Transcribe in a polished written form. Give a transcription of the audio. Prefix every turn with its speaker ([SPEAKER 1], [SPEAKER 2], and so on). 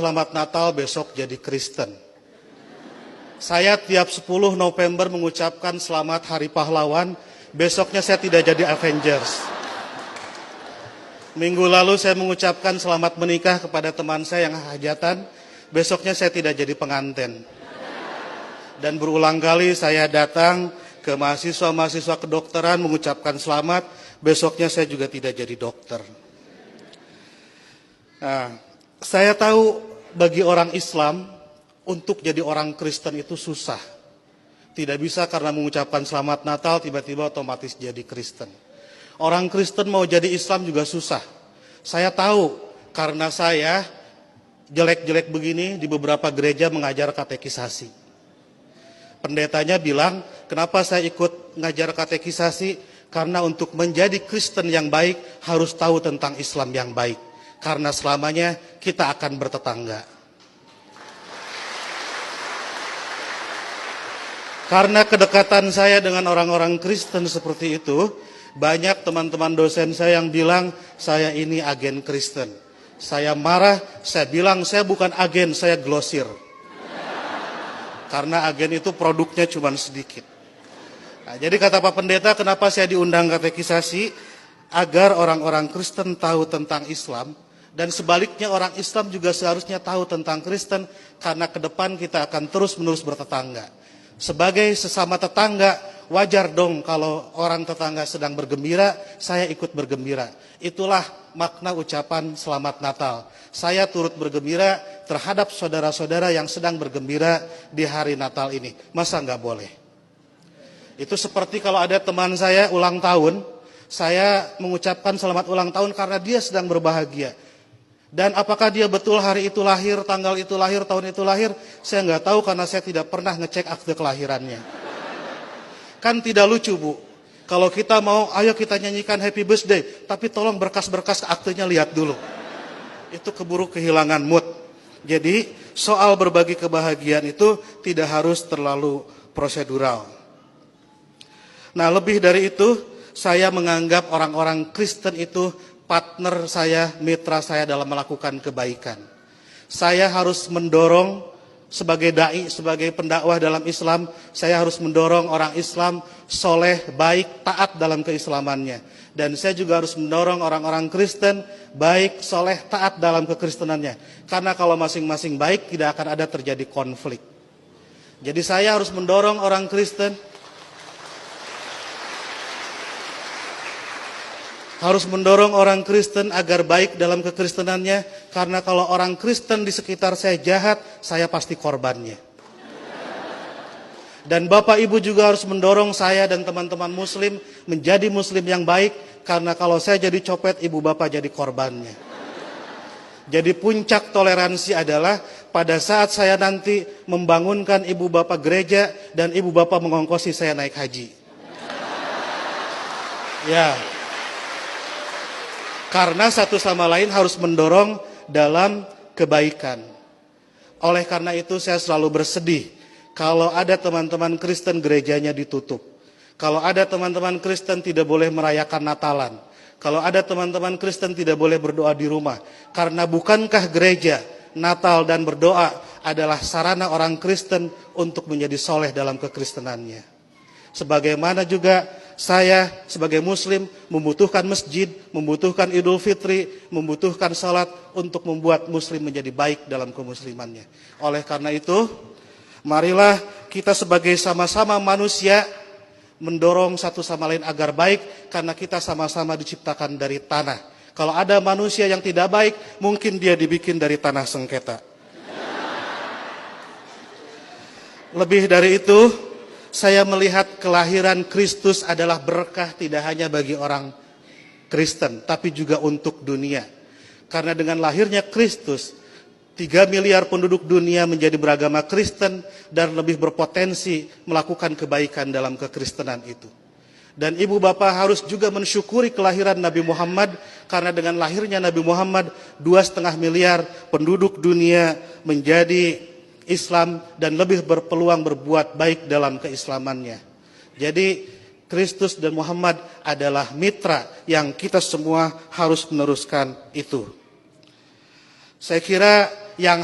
[SPEAKER 1] selamat Natal, besok jadi Kristen. Saya tiap 10 November mengucapkan selamat Hari Pahlawan, besoknya saya tidak jadi Avengers. Minggu lalu saya mengucapkan selamat menikah kepada teman saya yang hajatan, besoknya saya tidak jadi pengantin. Dan berulang kali saya datang ke mahasiswa-mahasiswa kedokteran mengucapkan selamat, besoknya saya juga tidak jadi dokter. Nah, saya tahu bagi orang Islam, untuk jadi orang Kristen itu susah. Tidak bisa karena mengucapkan selamat Natal, tiba-tiba otomatis jadi Kristen. Orang Kristen mau jadi Islam juga susah. Saya tahu karena saya jelek-jelek begini di beberapa gereja mengajar katekisasi. Pendetanya bilang, kenapa saya ikut ngajar katekisasi? Karena untuk menjadi Kristen yang baik harus tahu tentang Islam yang baik. Karena selamanya kita akan bertetangga. Karena kedekatan saya dengan orang-orang Kristen seperti itu, banyak teman-teman dosen saya yang bilang, saya ini agen Kristen. Saya marah, saya bilang saya bukan agen, saya glosir. Karena agen itu produknya cuma sedikit. Nah, jadi kata Pak Pendeta, kenapa saya diundang katekisasi? Agar orang-orang Kristen tahu tentang Islam. Dan sebaliknya orang Islam juga seharusnya tahu tentang Kristen. Karena ke depan kita akan terus-menerus bertetangga. Sebagai sesama tetangga, wajar dong kalau orang tetangga sedang bergembira, saya ikut bergembira. Itulah makna ucapan selamat Natal. Saya turut bergembira terhadap saudara-saudara yang sedang bergembira di hari Natal ini. Masa nggak boleh? Itu seperti kalau ada teman saya ulang tahun, saya mengucapkan selamat ulang tahun karena dia sedang berbahagia. Dan apakah dia betul hari itu lahir, tanggal itu lahir, tahun itu lahir, saya nggak tahu karena saya tidak pernah ngecek akte kelahirannya. Kan tidak lucu, Bu. Kalau kita mau, ayo kita nyanyikan happy birthday, tapi tolong berkas-berkas aktenya lihat dulu. Itu keburu kehilangan mood. Jadi soal berbagi kebahagiaan itu tidak harus terlalu prosedural. Nah, lebih dari itu, saya menganggap orang-orang Kristen itu partner saya, mitra saya dalam melakukan kebaikan. Saya harus mendorong sebagai dai, sebagai pendakwah dalam Islam, saya harus mendorong orang Islam soleh, baik, taat dalam keislamannya. Dan saya juga harus mendorong orang-orang Kristen baik, soleh, taat dalam kekristenannya. Karena kalau masing-masing baik, tidak akan ada terjadi konflik. Jadi saya harus mendorong orang Kristen, harus mendorong orang Kristen agar baik dalam kekristenannya, karena kalau orang Kristen di sekitar saya jahat, saya pasti korbannya. Dan Bapak Ibu juga harus mendorong saya dan teman-teman Muslim menjadi Muslim yang baik, karena kalau saya jadi copet, Ibu Bapak jadi korbannya. Jadi puncak toleransi adalah pada saat saya nanti membangunkan Ibu Bapak gereja dan Ibu Bapak mengongkosi saya naik haji. Ya. Karena satu sama lain harus mendorong dalam kebaikan. Oleh karena itu saya selalu bersedih kalau ada teman-teman Kristen gerejanya ditutup. Kalau ada teman-teman Kristen tidak boleh merayakan Natalan. Kalau ada teman-teman Kristen tidak boleh berdoa di rumah. Karena bukankah gereja, Natal dan berdoa adalah sarana orang Kristen untuk menjadi soleh dalam kekristenannya. Sebagaimana juga saya sebagai Muslim membutuhkan masjid, membutuhkan Idul Fitri, membutuhkan salat untuk membuat Muslim menjadi baik dalam kemuslimannya. Oleh karena itu, marilah kita sebagai sama-sama manusia mendorong satu sama lain agar baik, karena kita sama-sama diciptakan dari tanah. Kalau ada manusia yang tidak baik, mungkin dia dibikin dari tanah sengketa. Lebih dari itu, saya melihat kelahiran Kristus adalah berkah tidak hanya bagi orang Kristen, tapi juga untuk dunia. Karena dengan lahirnya Kristus, 3 miliar penduduk dunia menjadi beragama Kristen dan lebih berpotensi melakukan kebaikan dalam kekristenan itu. Dan Ibu Bapak harus juga mensyukuri kelahiran Nabi Muhammad, karena dengan lahirnya Nabi Muhammad, 2,5 miliar penduduk dunia menjadi Islam dan lebih berpeluang berbuat baik dalam keislamannya. Jadi Kristus dan Muhammad adalah mitra yang kita semua harus meneruskan itu. Saya kira yang